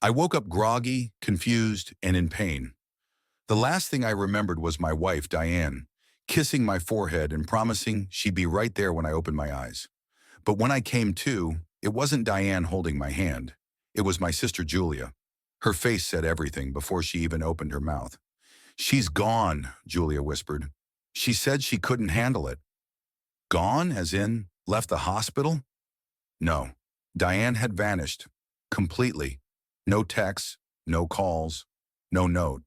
I woke up groggy, confused, and in pain. The last thing I remembered was my wife, Diane, kissing my forehead and promising she'd be right there when I opened my eyes. But when I came to, it wasn't Diane holding my hand. It was my sister Julia. Her face said everything before she even opened her mouth. "She's gone," Julia whispered. "She said she couldn't handle it." Gone, as in, left the hospital? No. Diane had vanished. Completely. No texts, no calls, no note.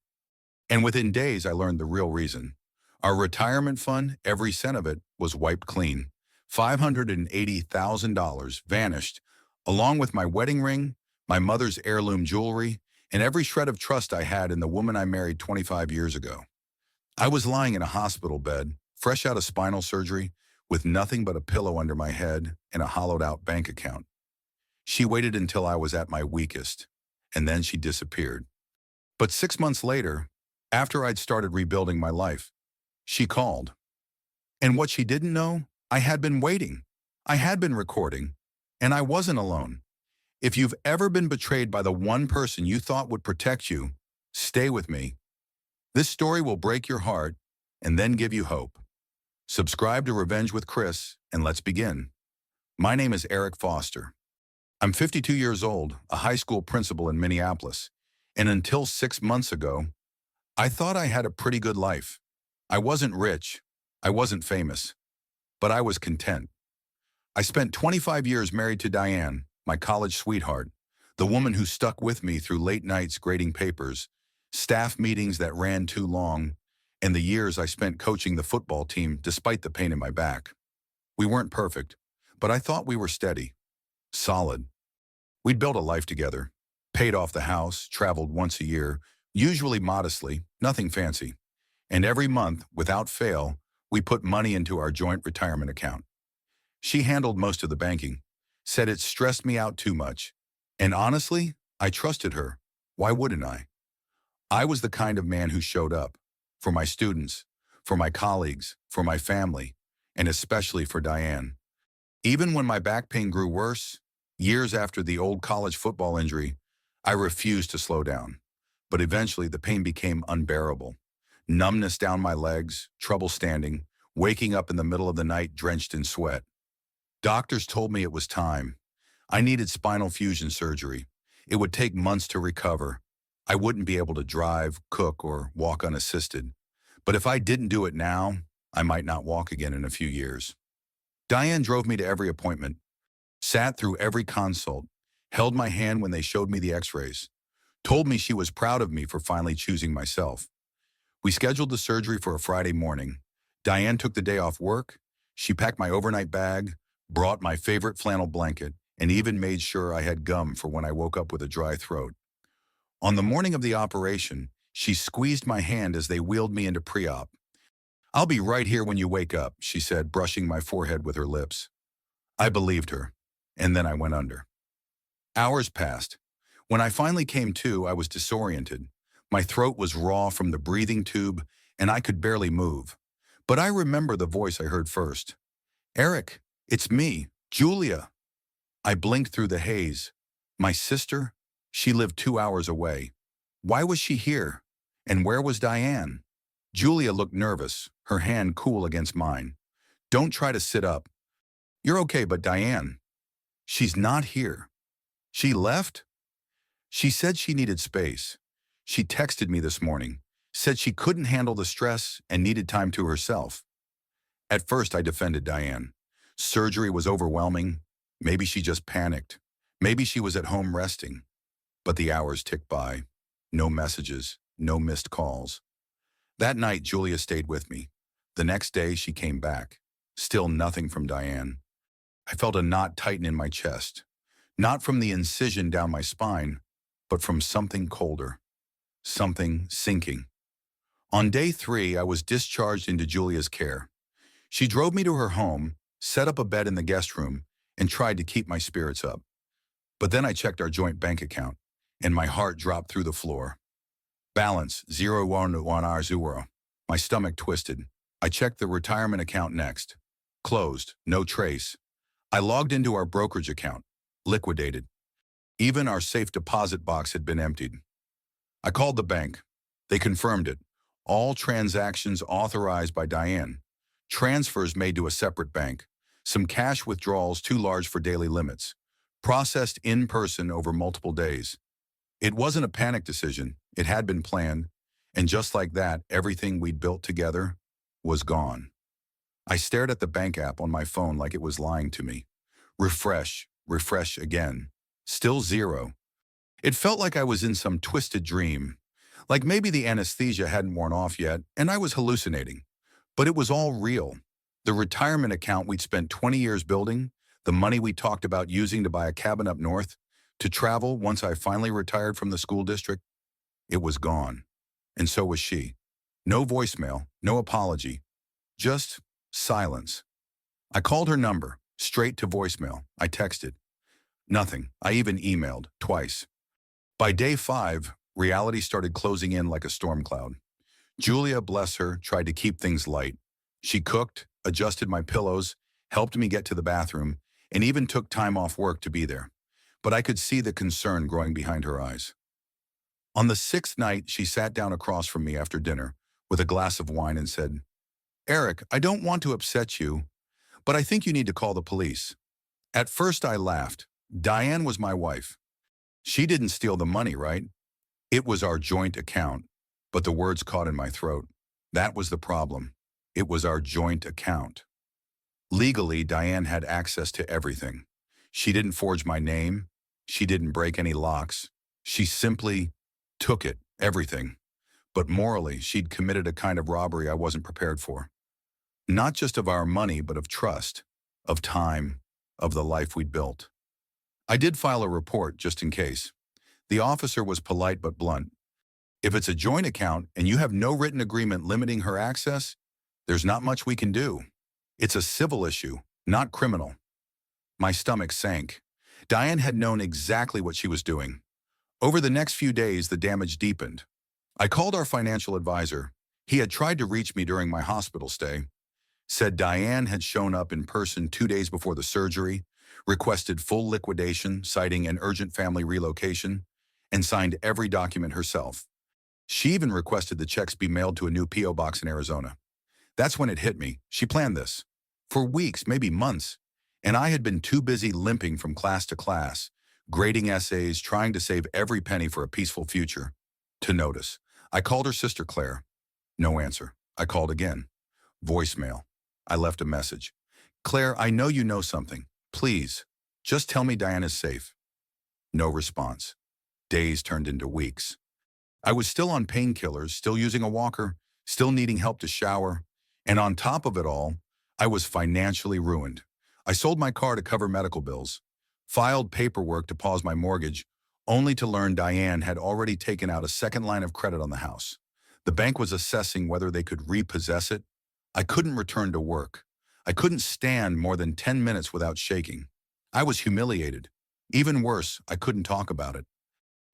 And within days, I learned the real reason. Our retirement fund, every cent of it, was wiped clean. $580,000 vanished, along with my wedding ring, my mother's heirloom jewelry, and every shred of trust I had in the woman I married 25 years ago. I was lying in a hospital bed, fresh out of spinal surgery, with nothing but a pillow under my head and a hollowed-out bank account. She waited until I was at my weakest, and then she disappeared. But 6 months later, after I'd started rebuilding my life, she called. And what she didn't know, I had been waiting. I had been recording, and I wasn't alone. If you've ever been betrayed by the one person you thought would protect you, stay with me. This story will break your heart and then give you hope. Subscribe to Revenge with Chris, and let's begin. My name is Eric Foster. I'm 52 years old, a high school principal in Minneapolis, and until 6 months ago, I thought I had a pretty good life. I wasn't rich, I wasn't famous, but I was content. I spent 25 years married to Diane, my college sweetheart, the woman who stuck with me through late nights grading papers, staff meetings that ran too long, and the years I spent coaching the football team despite the pain in my back. We weren't perfect, but I thought we were steady, solid. We'd built a life together, paid off the house, traveled once a year, usually modestly, nothing fancy. And every month, without fail, we put money into our joint retirement account. She handled most of the banking, said it stressed me out too much. And honestly, I trusted her. Why wouldn't I? I was the kind of man who showed up for my students, for my colleagues, for my family, and especially for Diane. Even when my back pain grew worse, years after the old college football injury, I refused to slow down. But eventually the pain became unbearable. Numbness down my legs, trouble standing, waking up in the middle of the night drenched in sweat. Doctors told me it was time. I needed spinal fusion surgery. It would take months to recover. I wouldn't be able to drive, cook, or walk unassisted. But if I didn't do it now, I might not walk again in a few years. Diane drove me to every appointment, sat through every consult, held my hand when they showed me the x-rays, told me she was proud of me for finally choosing myself. We scheduled the surgery for a Friday morning. Diane took the day off work. She packed my overnight bag, brought my favorite flannel blanket, and even made sure I had gum for when I woke up with a dry throat. On the morning of the operation, she squeezed my hand as they wheeled me into pre-op. "I'll be right here when you wake up," she said, brushing my forehead with her lips. I believed her, and then I went under. Hours passed. When I finally came to, I was disoriented. My throat was raw from the breathing tube, and I could barely move. But I remember the voice I heard first. "Eric, it's me, Julia." I blinked through the haze. My sister? She lived 2 hours away. Why was she here? And where was Diane? Julia looked nervous, her hand cool against mine. "Don't try to sit up. You're okay, but Diane, she's not here." She left? She said she needed space. She texted me this morning, said she couldn't handle the stress and needed time to herself. At first, I defended Diane. Surgery was overwhelming. Maybe she just panicked. Maybe she was at home resting. But the hours ticked by. No messages, no missed calls. That night, Julia stayed with me. The next day, she came back. Still nothing from Diane. I felt a knot tighten in my chest. Not from the incision down my spine, but from something colder. Something sinking. On day 3, I was discharged into Julia's care. She drove me to her home, set up a bed in the guest room, and tried to keep my spirits up. But then I checked our joint bank account, and my heart dropped through the floor. Balance, 0 My stomach twisted. I checked the retirement account next. Closed, no trace. I logged into our brokerage account. Liquidated. Even our safe deposit box had been emptied. I called the bank. They confirmed it. All transactions authorized by Diane. Transfers made to a separate bank. Some cash withdrawals too large for daily limits. Processed in person over multiple days. It wasn't a panic decision. It had been planned. And just like that, everything we'd built together was gone. I stared at the bank app on my phone like it was lying to me. Refresh, refresh again. Still zero. It felt like I was in some twisted dream. Like maybe the anesthesia hadn't worn off yet, and I was hallucinating. But it was all real. The retirement account we'd spent 20 years building, the money we talked about using to buy a cabin up north, to travel once I finally retired from the school district, it was gone. And so was she. No voicemail, no apology, just silence. I called her number, straight to voicemail. I texted. Nothing. I even emailed, twice. By day 5, reality started closing in like a storm cloud. Julia, bless her, tried to keep things light. She cooked, adjusted my pillows, helped me get to the bathroom, and even took time off work to be there. But I could see the concern growing behind her eyes. On the 6th night, she sat down across from me after dinner with a glass of wine and said, "Eric, I don't want to upset you, but I think you need to call the police." At first I laughed. Diane was my wife. She didn't steal the money, right? It was our joint account. But the words caught in my throat. That was the problem. It was our joint account. Legally, Diane had access to everything. She didn't forge my name. She didn't break any locks. She simply took it, everything. But morally, she'd committed a kind of robbery I wasn't prepared for. Not just of our money, but of trust, of time, of the life we'd built. I did file a report just in case. The officer was polite but blunt. If it's a joint account and you have no written agreement limiting her access, there's not much we can do. It's a civil issue, not criminal. My stomach sank. Diane had known exactly what she was doing. Over the next few days, the damage deepened. I called our financial advisor. He had tried to reach me during my hospital stay. Said Diane had shown up in person 2 days before the surgery, requested full liquidation, citing an urgent family relocation, and signed every document herself. She even requested the checks be mailed to a new P.O. box in Arizona. That's when it hit me. She planned this. For weeks, maybe months. And I had been too busy limping from class to class, grading essays, trying to save every penny for a peaceful future, to notice. I called her sister Claire. No answer. I called again. Voicemail. I left a message. "Claire, I know you know something. Please, just tell me Diane is safe." No response. Days turned into weeks. I was still on painkillers, still using a walker, still needing help to shower. And on top of it all, I was financially ruined. I sold my car to cover medical bills, filed paperwork to pause my mortgage, only to learn Diane had already taken out a second line of credit on the house. The bank was assessing whether they could repossess it. I couldn't return to work. I couldn't stand more than 10 minutes without shaking. I was humiliated. Even worse, I couldn't talk about it.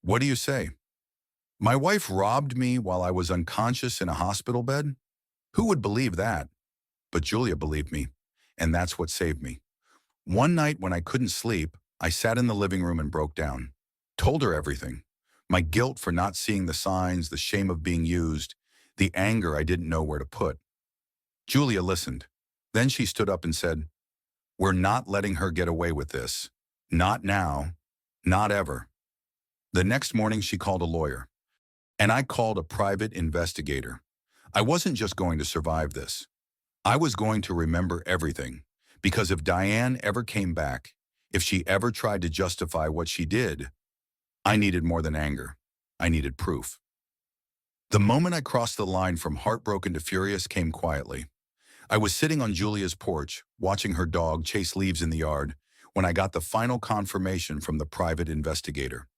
What do you say? My wife robbed me while I was unconscious in a hospital bed? Who would believe that? But Julia believed me, and that's what saved me. One night when I couldn't sleep, I sat in the living room and broke down. Told her everything. My guilt for not seeing the signs, the shame of being used, the anger I didn't know where to put. Julia listened. Then she stood up and said, "We're not letting her get away with this. Not now. Not ever." The next morning she called a lawyer. And I called a private investigator. I wasn't just going to survive this. I was going to remember everything. Because if Diane ever came back, if she ever tried to justify what she did, I needed more than anger. I needed proof. The moment I crossed the line from heartbroken to furious came quietly. I was sitting on Julia's porch, watching her dog chase leaves in the yard, when I got the final confirmation from the private investigator.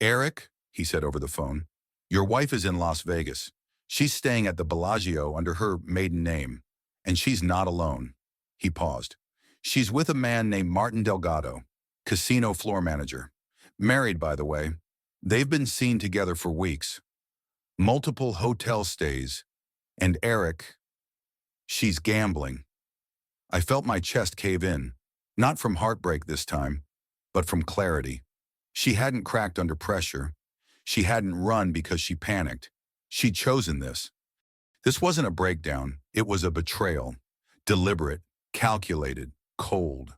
"Eric," he said over the phone, "your wife is in Las Vegas. She's staying at the Bellagio under her maiden name, and she's not alone." He paused. "She's with a man named Martin Delgado, casino floor manager. Married, by the way. They've been seen together for weeks. Multiple hotel stays. And Eric, she's gambling." I felt my chest cave in, not from heartbreak this time, but from clarity. She hadn't cracked under pressure. She hadn't run because she panicked. She'd chosen this. This wasn't a breakdown. It was a betrayal. Deliberate, calculated, cold.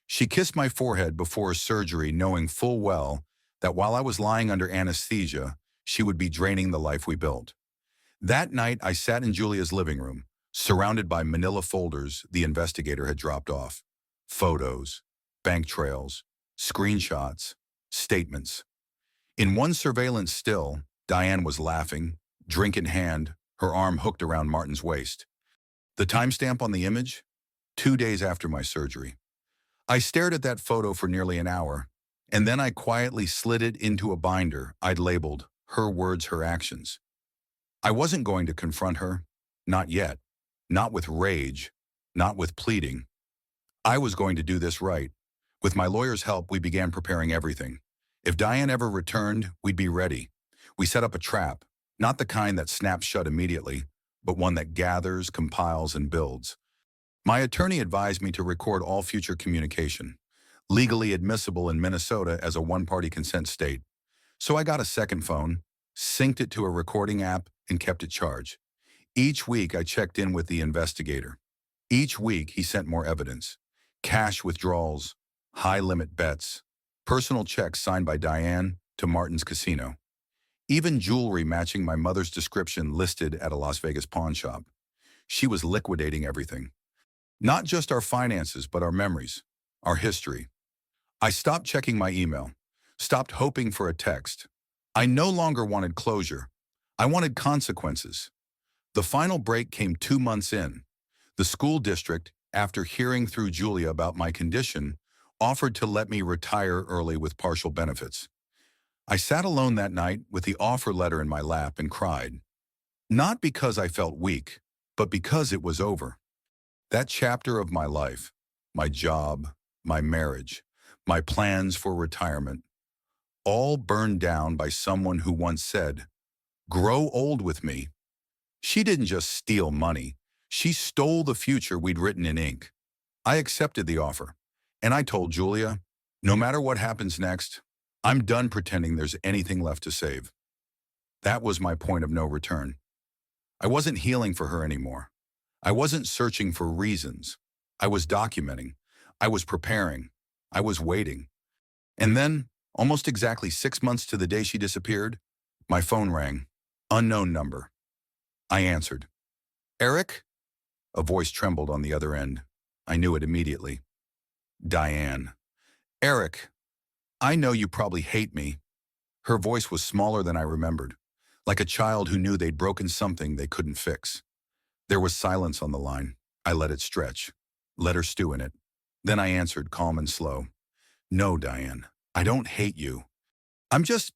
She kissed my forehead before surgery, knowing full well that while I was lying under anesthesia, she would be draining the life we built. That night, I sat in Julia's living room, surrounded by manila folders the investigator had dropped off. Photos, bank trails, screenshots, statements. In one surveillance still, Diane was laughing, drink in hand, her arm hooked around Martin's waist. The timestamp on the image? 2 days after my surgery. I stared at that photo for nearly an hour, and then I quietly slid it into a binder I'd labeled "Her Words, Her Actions." I wasn't going to confront her, not yet, not with rage, not with pleading. I was going to do this right. With my lawyer's help, we began preparing everything. If Diane ever returned, we'd be ready. We set up a trap, not the kind that snaps shut immediately, but one that gathers, compiles, and builds. My attorney advised me to record all future communication, legally admissible in Minnesota as a one-party consent state. So I got a second phone, synced it to a recording app, and kept it charged. Each week I checked in with the investigator. Each week he sent more evidence. Cash withdrawals, high-limit bets, personal checks signed by Diane to Martin's casino. Even jewelry matching my mother's description listed at a Las Vegas pawn shop. She was liquidating everything. Not just our finances, but our memories, our history. I stopped checking my email, stopped hoping for a text. I no longer wanted closure. I wanted consequences. The final break came 2 months in. The school district, after hearing through Julia about my condition, offered to let me retire early with partial benefits. I sat alone that night with the offer letter in my lap and cried. Not because I felt weak, but because it was over. That chapter of my life, my job, my marriage, my plans for retirement, all burned down by someone who once said, "Grow old with me." She didn't just steal money. She stole the future we'd written in ink. I accepted the offer, and I told Julia, no matter what happens next, I'm done pretending there's anything left to save. That was my point of no return. I wasn't healing for her anymore. I wasn't searching for reasons. I was documenting. I was preparing. I was waiting. And then, almost exactly 6 months to the day she disappeared, my phone rang. Unknown number. I answered. "Eric?" A voice trembled on the other end. I knew it immediately. Diane. "Eric, I know you probably hate me." Her voice was smaller than I remembered, like a child who knew they'd broken something they couldn't fix. There was silence on the line. I let it stretch, let her stew in it. Then I answered, calm and slow. "No, Diane, I don't hate you. I'm just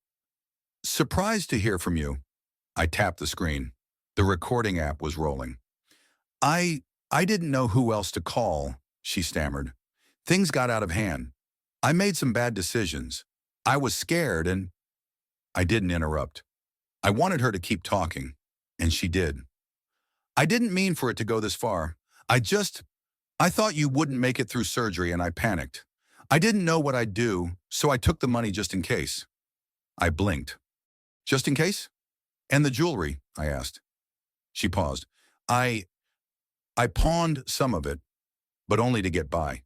surprised to hear from you." I tapped the screen. The recording app was rolling. I didn't know who else to call," she stammered. "Things got out of hand. I made some bad decisions. I was scared and—" I didn't interrupt. I wanted her to keep talking, and she did. "I didn't mean for it to go this far. I thought you wouldn't make it through surgery and I panicked. I didn't know what I'd do, so I took the money just in case." I blinked. "Just in case? And the jewelry?" I asked. She paused. I pawned some of it, but only to get by."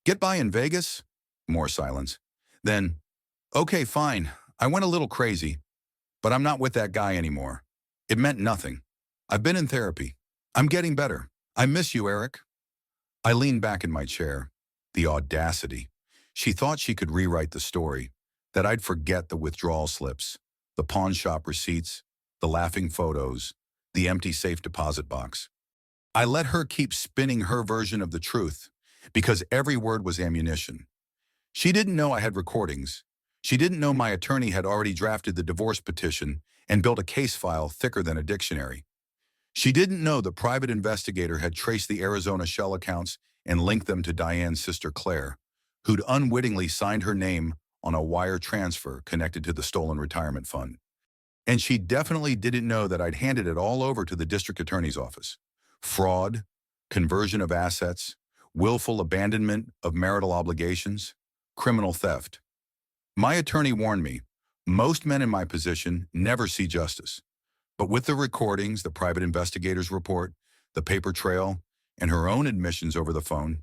"Get by in Vegas?" More silence. Then, "Okay, fine. I went a little crazy, but I'm not with that guy anymore. It meant nothing. I've been in therapy. I'm getting better. I miss you, Eric." I leaned back in my chair. The audacity. She thought she could rewrite the story, that I'd forget the withdrawal slips, the pawn shop receipts, the laughing photos, the empty safe deposit box. I let her keep spinning her version of the truth, because every word was ammunition. She didn't know I had recordings. She didn't know my attorney had already drafted the divorce petition and built a case file thicker than a dictionary. She didn't know the private investigator had traced the Arizona shell accounts and linked them to Diane's sister Claire, who'd unwittingly signed her name on a wire transfer connected to the stolen retirement fund. And she definitely didn't know that I'd handed it all over to the district attorney's office. Fraud, conversion of assets, willful abandonment of marital obligations, criminal theft. My attorney warned me, most men in my position never see justice. But with the recordings, the private investigator's report, the paper trail, and her own admissions over the phone,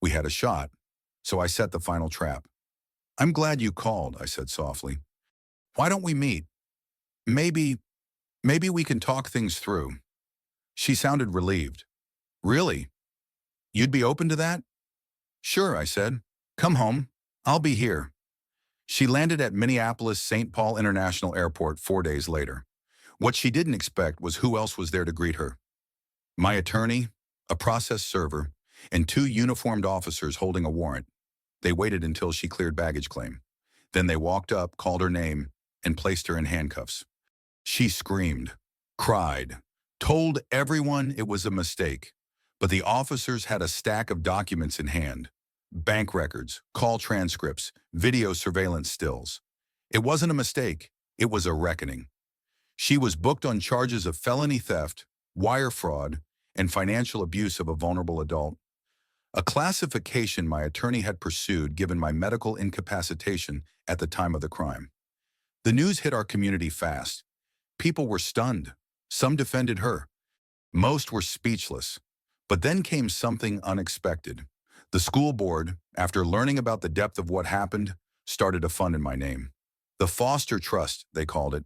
we had a shot. So I set the final trap. I'm glad you called, I said softly. Why don't we meet? Maybe, maybe we can talk things through. She sounded relieved. Really? You'd be open to that? Sure, I said. Come home. I'll be here. She landed at Minneapolis-St. Paul International Airport 4 days later. What she didn't expect was who else was there to greet her. My attorney, a process server, and 2 uniformed officers holding a warrant. They waited until she cleared baggage claim. Then they walked up, called her name, and placed her in handcuffs. She screamed, cried, told everyone it was a mistake. But the officers had a stack of documents in hand. Bank records, call transcripts, video surveillance stills. It wasn't a mistake, it was a reckoning. She was booked on charges of felony theft, wire fraud, and financial abuse of a vulnerable adult. A classification my attorney had pursued given my medical incapacitation at the time of the crime. The news hit our community fast. People were stunned. Some defended her. Most were speechless. But then came something unexpected. The school board, after learning about the depth of what happened, started a fund in my name. The Foster Trust, they called it.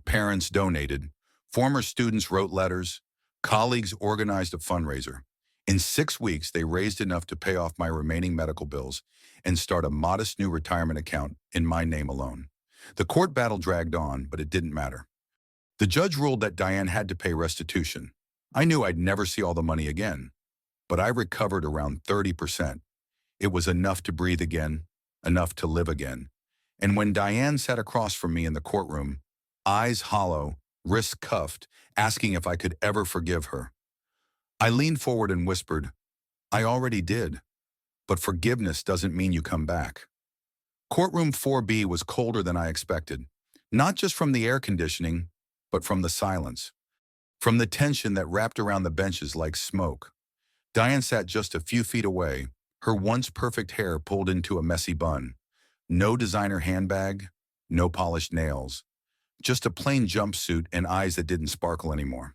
Parents donated. Former students wrote letters. Colleagues organized a fundraiser. In 6 weeks, they raised enough to pay off my remaining medical bills and start a modest new retirement account in my name alone. The court battle dragged on, but it didn't matter. The judge ruled that Diane had to pay restitution. I knew I'd never see all the money again, but I recovered around 30%. It was enough to breathe again, enough to live again. And when Diane sat across from me in the courtroom, eyes hollow, wrists cuffed, asking if I could ever forgive her, I leaned forward and whispered, I already did, but forgiveness doesn't mean you come back. Courtroom 4B was colder than I expected, not just from the air conditioning, but from the silence, from the tension that wrapped around the benches like smoke. Diane sat just a few feet away, her once perfect hair pulled into a messy bun. No designer handbag, no polished nails, just a plain jumpsuit and eyes that didn't sparkle anymore.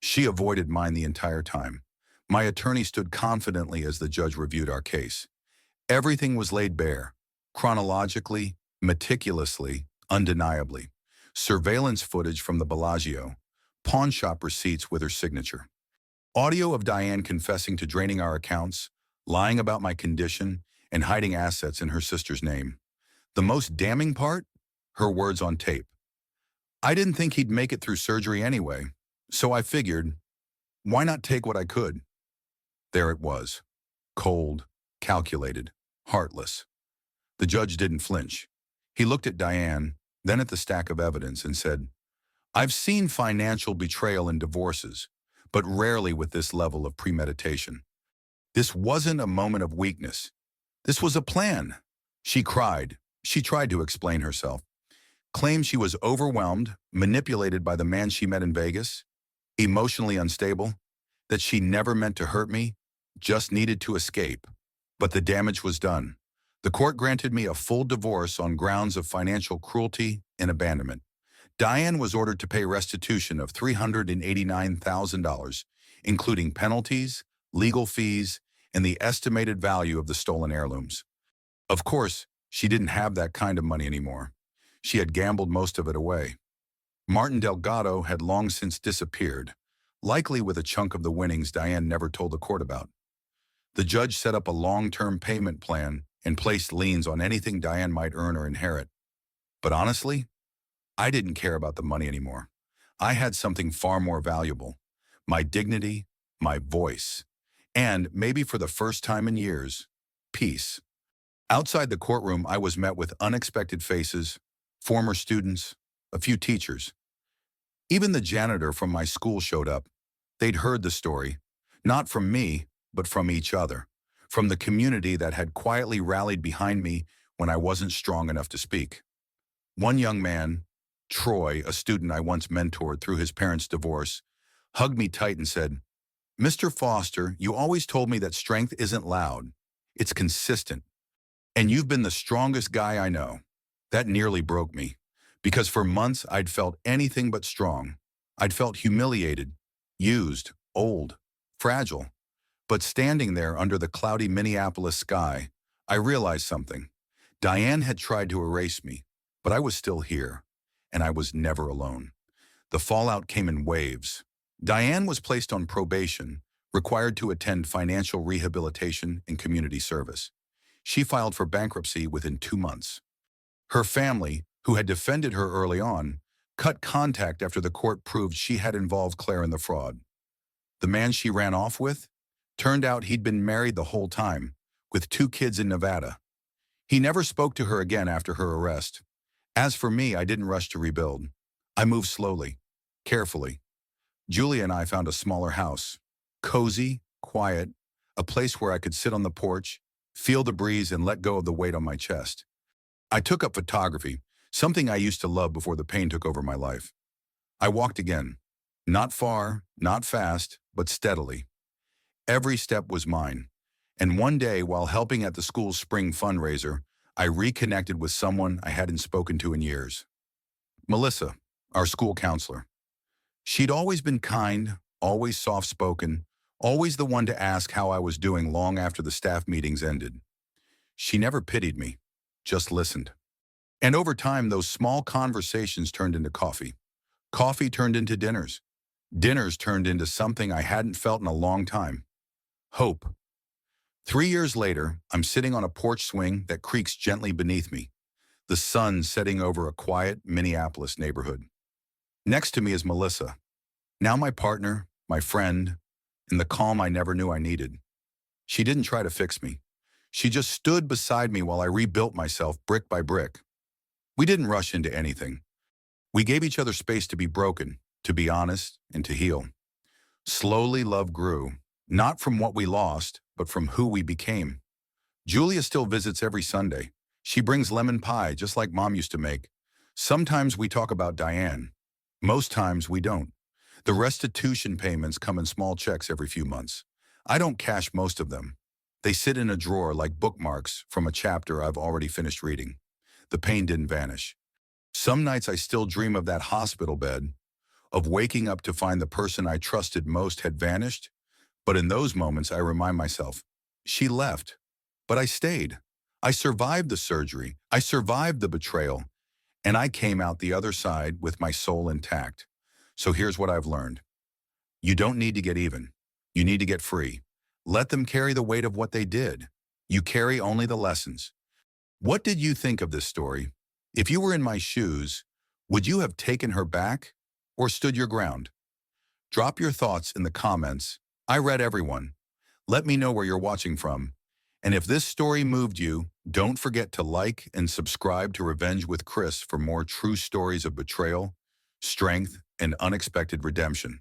She avoided mine the entire time. My attorney stood confidently as the judge reviewed our case. Everything was laid bare, chronologically, meticulously, undeniably. Surveillance footage from the Bellagio, pawn shop receipts with her signature. Audio of Diane confessing to draining our accounts, lying about my condition, and hiding assets in her sister's name. The most damning part? Her words on tape. I didn't think he'd make it through surgery anyway, so I figured, why not take what I could? There it was. Cold, calculated, heartless. The judge didn't flinch. He looked at Diane, then at the stack of evidence and said, I've seen financial betrayal in divorces, but rarely with this level of premeditation. This wasn't a moment of weakness. This was a plan. She cried. She tried to explain herself. Claimed she was overwhelmed, manipulated by the man she met in Vegas, emotionally unstable, that she never meant to hurt me, just needed to escape. But the damage was done. The court granted me a full divorce on grounds of financial cruelty and abandonment. Diane was ordered to pay restitution of $389,000, including penalties, legal fees, and the estimated value of the stolen heirlooms. Of course, she didn't have that kind of money anymore. She had gambled most of it away. Martin Delgado had long since disappeared, likely with a chunk of the winnings Diane never told the court about. The judge set up a long-term payment plan and placed liens on anything Diane might earn or inherit. But honestly, I didn't care about the money anymore. I had something far more valuable: my dignity, my voice, and, maybe for the first time in years, peace. Outside the courtroom, I was met with unexpected faces, former students, a few teachers. Even the janitor from my school showed up. They'd heard the story, not from me, but from each other, from the community that had quietly rallied behind me when I wasn't strong enough to speak. One young man, Troy, a student I once mentored through his parents' divorce, hugged me tight and said, Mr. Foster, you always told me that strength isn't loud. It's consistent. And you've been the strongest guy I know. That nearly broke me, because for months I'd felt anything but strong. I'd felt humiliated, used, old, fragile. But standing there under the cloudy Minneapolis sky, I realized something. Diane had tried to erase me, but I was still here, and I was never alone. The fallout came in waves. Diane was placed on probation, required to attend financial rehabilitation and community service. She filed for bankruptcy within 2 months. Her family, who had defended her early on, cut contact after the court proved she had involved Claire in the fraud. The man she ran off with? Turned out he'd been married the whole time, with 2 kids in Nevada. He never spoke to her again after her arrest. As for me, I didn't rush to rebuild. I moved slowly, carefully. Julia and I found a smaller house. Cozy, quiet, a place where I could sit on the porch, feel the breeze, and let go of the weight on my chest. I took up photography, something I used to love before the pain took over my life. I walked again. Not far, not fast, but steadily. Every step was mine. And one day, while helping at the school's spring fundraiser, I reconnected with someone I hadn't spoken to in years. Melissa, our school counselor. She'd always been kind, always soft-spoken, always the one to ask how I was doing long after the staff meetings ended. She never pitied me, just listened. And over time, those small conversations turned into coffee. Coffee turned into dinners. Dinners turned into something I hadn't felt in a long time. Hope. 3 years later, I'm sitting on a porch swing that creaks gently beneath me, the sun setting over a quiet Minneapolis neighborhood. Next to me is Melissa, now my partner, my friend, and the calm I never knew I needed. She didn't try to fix me. She just stood beside me while I rebuilt myself brick by brick. We didn't rush into anything. We gave each other space to be broken, to be honest, and to heal. Slowly, love grew, not from what we lost, but from who we became. Julia still visits every Sunday. She brings lemon pie, just like Mom used to make. Sometimes we talk about Diane. Most times we don't. The restitution payments come in small checks every few months. I don't cash most of them. They sit in a drawer like bookmarks from a chapter I've already finished reading. The pain didn't vanish. Some nights I still dream of that hospital bed, of waking up to find the person I trusted most had vanished. But in those moments, I remind myself, she left, but I stayed. I survived the surgery. I survived the betrayal, and I came out the other side with my soul intact. So here's what I've learned. You don't need to get even. You need to get free. Let them carry the weight of what they did. You carry only the lessons. What did you think of this story? If you were in my shoes, would you have taken her back or stood your ground? Drop your thoughts in the comments. I read everyone. Let me know where you're watching from. And if this story moved you, don't forget to like and subscribe to Revenge with Chris for more true stories of betrayal, strength, and unexpected redemption.